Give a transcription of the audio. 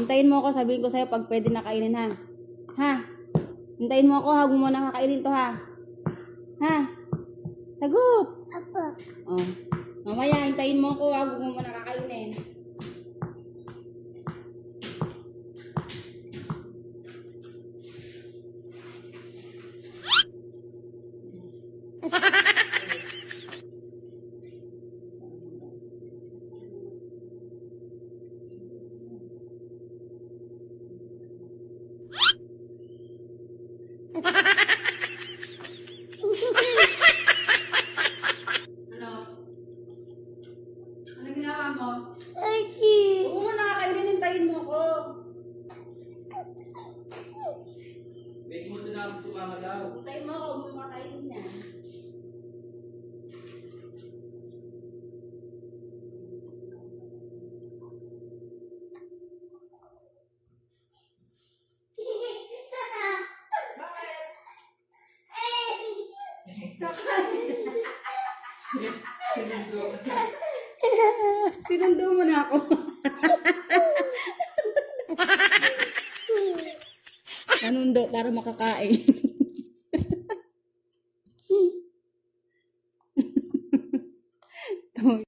Hintayin mo ako, sabihin ko sa'yo pag pwede na kainin, ha? Ha? Hintayin mo ako, ha? Huwag mo na kakainin to, ha? Ha? Sagot! Apo. Oh. Mamaya, hintayin mo ako, ha? Huwag mo na kakainin. Ano? Ano ginawa mo? Achi. Huwag mo na kakainin, hintayin mo ako. Wait mo na si mama daw. Hintayin mo ako, huwag mo kakainin niya. Sinundo mo na ako. Nanundo para makakain.